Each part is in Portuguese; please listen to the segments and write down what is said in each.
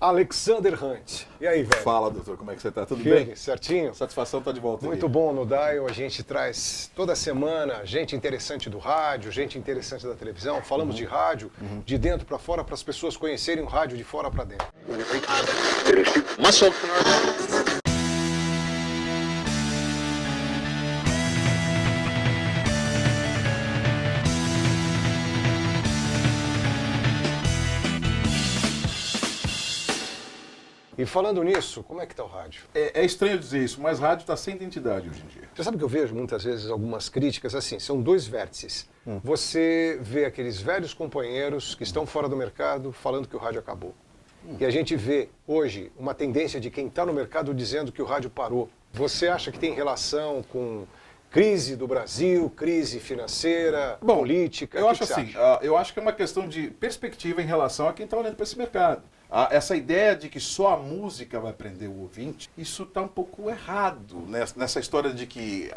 Alexander Hunt. E aí, velho? Fala, doutor, como é que você tá? Tudo Firme, bem? certinho? Satisfação tá de volta Muito aqui. bom no Dial, a gente traz toda semana gente interessante do rádio, gente interessante da televisão, falamos de rádio, de dentro para fora, para as pessoas conhecerem o rádio de fora para dentro. E falando nisso, como é que tá o rádio? É estranho dizer isso, mas rádio tá sem identidade hoje em dia. Você sabe que eu vejo muitas vezes algumas críticas assim, são dois vértices. Você vê aqueles velhos companheiros que estão fora do mercado falando que o rádio acabou. E a gente vê hoje uma tendência de quem está no mercado dizendo que o rádio parou. Você acha que tem relação com crise do Brasil, crise financeira, política? Eu O acho que você assim, acha? eu acho que é uma questão de perspectiva em relação a quem está olhando para esse mercado. Essa ideia de que só a música vai prender o ouvinte, isso está um pouco errado nessa história de que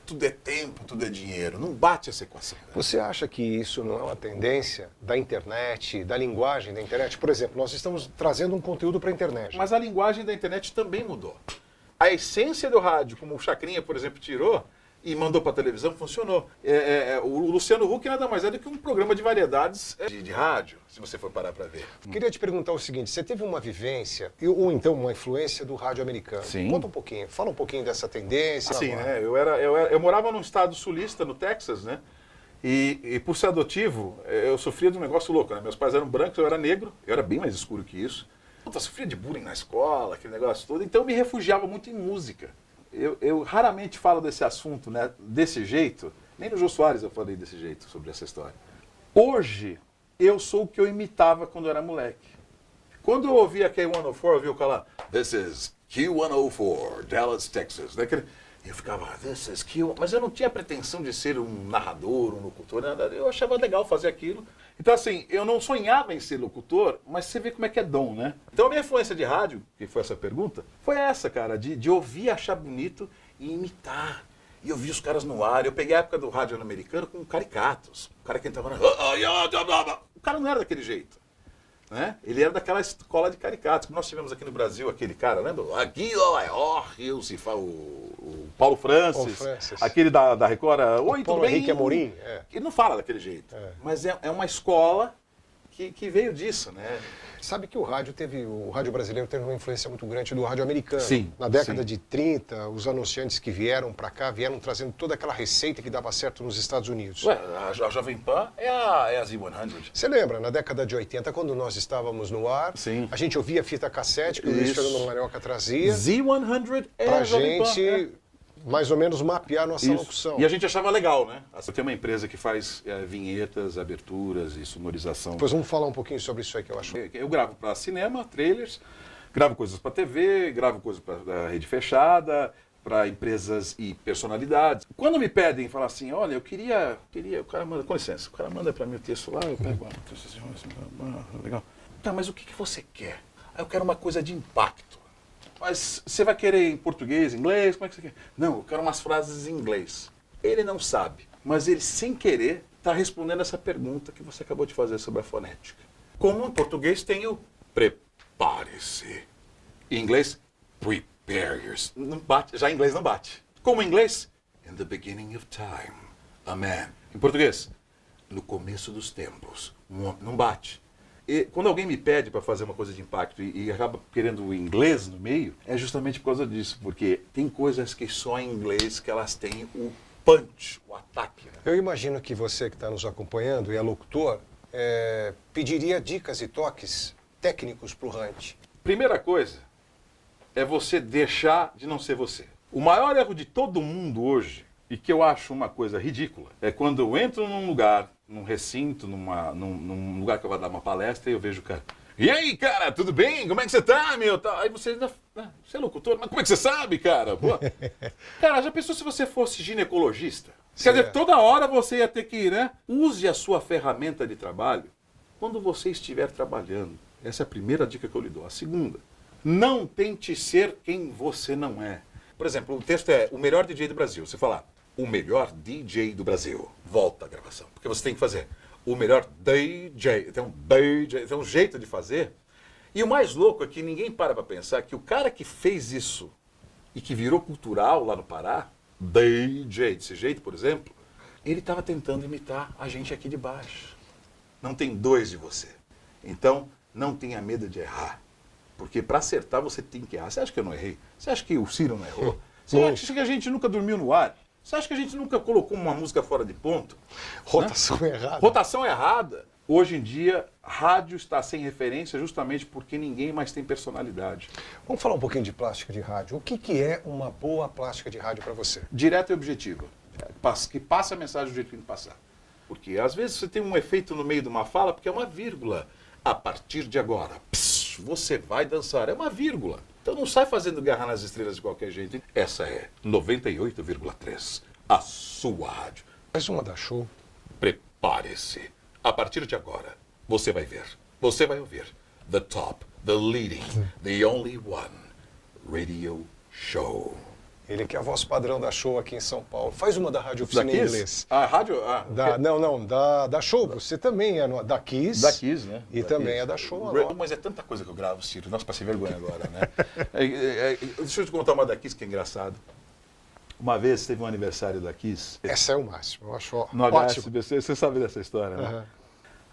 tudo é tempo, tudo é dinheiro. Não bate essa equação. Né? Você acha que isso não é uma tendência da internet, da linguagem da internet? Por exemplo, nós estamos trazendo um conteúdo para a internet. Mas a linguagem da internet também mudou. A essência do rádio, como o Chacrinha, por exemplo, tirou e mandou para a televisão, funcionou. O Luciano Huck nada mais é do que um programa de variedades de rádio, se você for parar para ver. Queria te perguntar o seguinte, você teve uma vivência, ou então uma influência do rádio americano? Sim. Conta um pouquinho, fala um pouquinho dessa tendência. Assim, né? Eu morava num estado sulista, no Texas, né? E por ser adotivo, eu sofria de um negócio louco, né? Meus pais eram brancos, eu era negro, eu era bem mais escuro que isso. Eu sofria de bullying na escola, aquele negócio todo, então eu me refugiava muito em música. Eu raramente falo desse assunto, né, desse jeito, nem no Jô Soares eu falei desse jeito sobre essa história. Hoje, eu sou o que eu imitava quando eu era moleque. Quando eu ouvia K104, eu ouvia o cara lá, "This is Q104, Dallas, Texas." Eu ficava, "This is Q..." Mas eu não tinha pretensão de ser um narrador, um locutor, nada. Eu achava legal fazer aquilo. Então, assim, eu não sonhava em ser locutor, mas você vê como é que é dom, né? Então, a minha influência de rádio, que foi essa pergunta, foi essa, cara, de ouvir, achar bonito e imitar. E ouvir os caras no ar. Eu peguei a época do rádio americano com caricatos. O cara que entrava na... O cara não era daquele jeito. Né? Ele era daquela escola de caricatos. Nós tivemos aqui no Brasil aquele cara, lembra? Aqui, o Paulo Francis, aquele da Record. Oi, tudo bem? Henrique Amorim. Ele não fala daquele jeito. Mas é uma escola que veio disso, né? Sabe que o rádio brasileiro teve uma influência muito grande do rádio americano. Sim. Na década de 30, os anunciantes que vieram para cá vieram trazendo toda aquela receita que dava certo nos Estados Unidos. Ué, a Jovem Pan é a Z100. Você lembra, na década de 80, quando nós estávamos no ar, Sim. a gente ouvia fita cassete que o Luiz Fernando Marioca trazia Z100 é pra a Jovem Pan. gente mais ou menos mapear a nossa locução. E a gente achava legal, né? Eu tenho uma empresa que faz vinhetas, aberturas e sonorização. Depois vamos falar um pouquinho sobre isso aí que eu acho. Eu gravo para cinema, trailers, gravo coisas para TV, gravo coisas para rede fechada, para empresas e personalidades. Quando me pedem, falar assim, olha, eu queria, o cara manda, com licença, o cara manda para mim o texto lá, eu pego, legal. Tá, mas o que você quer? Eu quero uma coisa de impacto. Mas você vai querer em português, inglês, como é que você quer? Não, eu quero umas frases em inglês. Ele não sabe, mas ele sem querer está respondendo essa pergunta que você acabou de fazer sobre a fonética. Como em português tem o prepare-se. Em inglês, prepare yourself. Não bate, já em inglês não bate. Como em inglês, in the beginning of time, a man. Em português, no começo dos tempos, um homem. Não bate. E quando alguém me pede para fazer uma coisa de impacto e acaba querendo o inglês no meio, é justamente por causa disso, porque tem coisas que só em inglês que elas têm o punch, o ataque. Né? Eu imagino que você que está nos acompanhando e é locutor, pediria dicas e toques técnicos para o Hunt. Primeira coisa é você deixar de não ser você. O maior erro de todo mundo hoje, e que eu acho uma coisa ridícula, é quando eu entro num lugar, num recinto, num lugar que eu vou dar uma palestra e eu vejo o cara. E aí, cara, tudo bem? Como é que você tá, meu? Aí você ainda... Você é locutor? Mas como é que você sabe, cara? Pô. Cara, já pensou se você fosse ginecologista? Quer dizer, toda hora você ia ter que ir, né? Use a sua ferramenta de trabalho quando você estiver trabalhando. Essa é a primeira dica que eu lhe dou. A segunda, não tente ser quem você não é. Por exemplo, o texto é o melhor DJ do Brasil. Você falar, o melhor DJ do Brasil. Volta a gravação. Porque você tem que fazer o melhor DJ. Tem um jeito de fazer. E o mais louco é que ninguém para pensar que o cara que fez isso e que virou cultural lá no Pará, DJ, desse jeito, por exemplo, ele estava tentando imitar a gente aqui de baixo. Não tem dois de você. Então, não tenha medo de errar. Porque para acertar você tem que errar. Você acha que eu não errei? Você acha que o Ciro não errou? Você acha que a gente nunca dormiu no ar? Você acha que a gente nunca colocou uma música fora de ponto? Rotação errada. Rotação errada. Hoje em dia, rádio está sem referência justamente porque ninguém mais tem personalidade. Vamos falar um pouquinho de plástica de rádio. O que é uma boa plástica de rádio para você? Direta e objetiva. Que passa a mensagem do jeito que tem que passar. Porque às vezes você tem um efeito no meio de uma fala, porque é uma vírgula. A partir de agora, você vai dançar. É uma vírgula. Então não sai fazendo Guerra nas Estrelas de qualquer jeito. Essa é 98,3. A sua rádio. Mais uma da show. Prepare-se. A partir de agora, você vai ver. Você vai ouvir. The top, the leading, the only one. Radio Show. Ele que é a voz padrão da show aqui em São Paulo. Faz uma da Rádio Oficina em inglês. A rádio? Da show. Você também é da Kiss. Da Kiss, né? E da também Kiss. é da show agora. Mas é tanta coisa que eu gravo, Ciro. Nossa, passei vergonha agora, né? Deixa eu te contar uma da Kiss que é engraçado. Uma vez teve um aniversário da Kiss. Essa é o máximo. Eu acho no ótimo. HSBC, você sabe dessa história, né?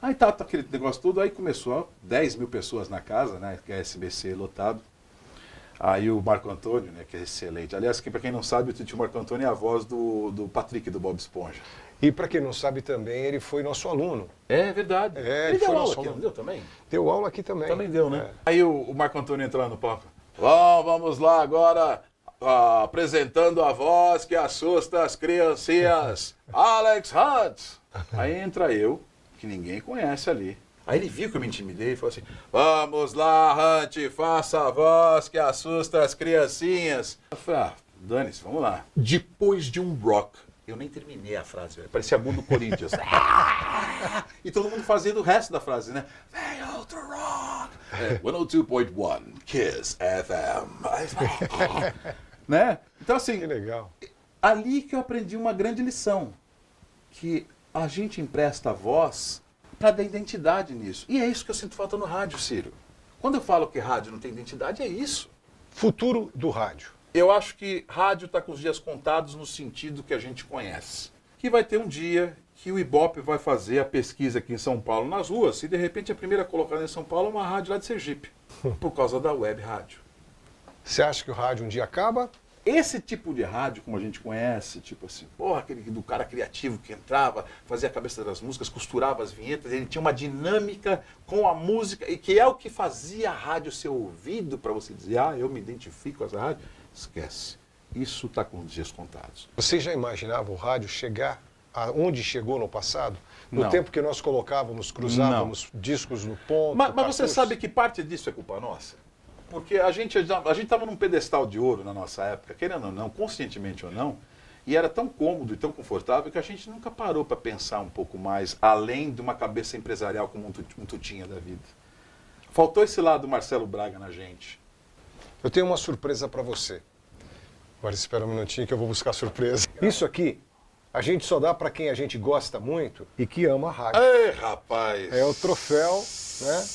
Aí tá aquele negócio todo, aí começou 10 mil pessoas na casa, né? Que é SBC lotado. Aí o Marco Antônio, né, que é excelente. Aliás, para quem não sabe, o tio Marco Antônio é a voz do Patrick, do Bob Esponja. E para quem não sabe também, ele foi nosso aluno. É verdade. Ele deu foi aula nosso aqui, aluno. não deu também? Deu aula aqui também. Também deu, né? Aí o Marco Antônio entrou lá no palco. Vamos lá agora, apresentando a voz que assusta as criancinhas, Alex Hunt. Aí entra eu, que ninguém conhece ali. Aí ele viu que eu me intimidei e falou assim, vamos lá, Hunt, faça a voz que assusta as criancinhas. Eu falei, dane-se, vamos lá. Depois de um rock, eu nem terminei a frase, velho. Parecia gol do Corinthians. E todo mundo fazendo o resto da frase, né? Vem outro rock. 102.1 Kiss FM. Né? Então assim, Que legal. ali que eu aprendi uma grande lição. Que a gente empresta a voz para dar identidade nisso. E é isso que eu sinto falta no rádio, Ciro. Quando eu falo que rádio não tem identidade, é isso. Futuro do rádio. Eu acho que rádio está com os dias contados no sentido que a gente conhece. Que vai ter um dia que o Ibope vai fazer a pesquisa aqui em São Paulo nas ruas e de repente a primeira colocada em São Paulo é uma rádio lá de Sergipe. Por causa da web rádio. Você acha que o rádio um dia acaba? Esse tipo de rádio, como a gente conhece, tipo assim, porra, aquele do cara criativo que entrava, fazia a cabeça das músicas, costurava as vinhetas, ele tinha uma dinâmica com a música, e que é o que fazia a rádio ser ouvido para você dizer, eu me identifico com essa rádio. Esquece. Isso está com os dias contados. Você já imaginava o rádio chegar aonde chegou no passado? No Não. tempo que nós colocávamos, cruzávamos discos no ponto. Mas você cartuchos? sabe que parte disso é culpa nossa? Porque a gente estava num pedestal de ouro na nossa época, querendo ou não, conscientemente ou não, e era tão cômodo e tão confortável que a gente nunca parou para pensar um pouco mais, além de uma cabeça empresarial como um Tutinha da vida. Faltou esse lado do Marcelo Braga na gente. Eu tenho uma surpresa para você. Agora espera um minutinho que eu vou buscar a surpresa. Isso aqui, a gente só dá para quem a gente gosta muito e que ama a rádio. Ei, rapaz! É o troféu, né?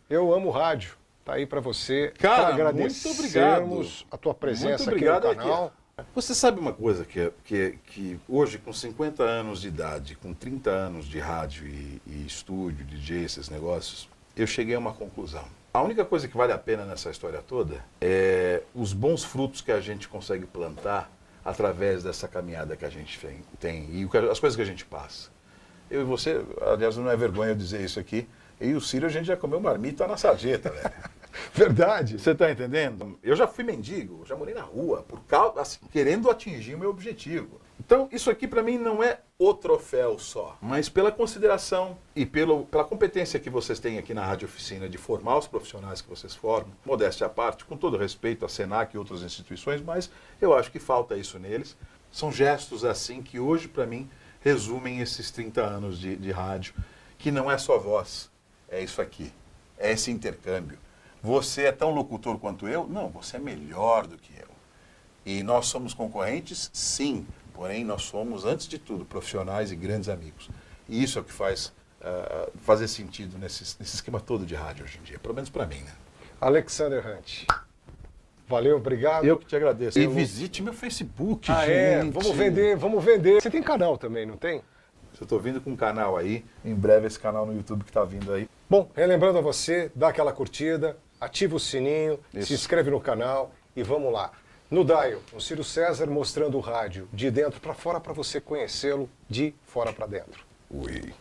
Eu amo rádio. Tá aí para você. Cara, pra muito obrigado. a tua presença Muito obrigado aqui no canal. Você sabe uma coisa que hoje, com 50 anos de idade, com 30 anos de rádio e estúdio, DJ, esses negócios, eu cheguei a uma conclusão. A única coisa que vale a pena nessa história toda é os bons frutos que a gente consegue plantar através dessa caminhada que a gente tem e as coisas que a gente passa. Eu e você, aliás, não é vergonha eu dizer isso aqui, eu e o Ciro a gente já comeu marmita na sarjeta, velho. Verdade. Você está entendendo? Eu já fui mendigo, já morei na rua, por causa, assim, querendo atingir o meu objetivo. Então, isso aqui para mim não é o troféu só, mas pela consideração e pela competência que vocês têm aqui na Rádio Oficina de formar os profissionais que vocês formam, modéstia à parte, com todo respeito à Senac e outras instituições, mas eu acho que falta isso neles. São gestos assim que hoje, para mim, resumem esses 30 anos de rádio, que não é só voz, é isso aqui, é esse intercâmbio. Você é tão locutor quanto eu? Não, você é melhor do que eu. E nós somos concorrentes? Sim. Porém, nós somos, antes de tudo, profissionais e grandes amigos. E isso é o que faz fazer sentido nesse esquema todo de rádio hoje em dia, pelo menos para mim, né? Alexander Hunt. Valeu, obrigado. Eu que te agradeço. E visite meu Facebook, gente. Vamos vender. Você tem canal também, não tem? Eu tô vindo com um canal aí, em breve esse canal no YouTube que tá vindo aí. Bom, relembrando a você, dá aquela curtida, ativa o sininho, se inscreve no canal e vamos lá. No Dial, o Ciro César mostrando o rádio de dentro para fora para você conhecê-lo de fora para dentro. Ui.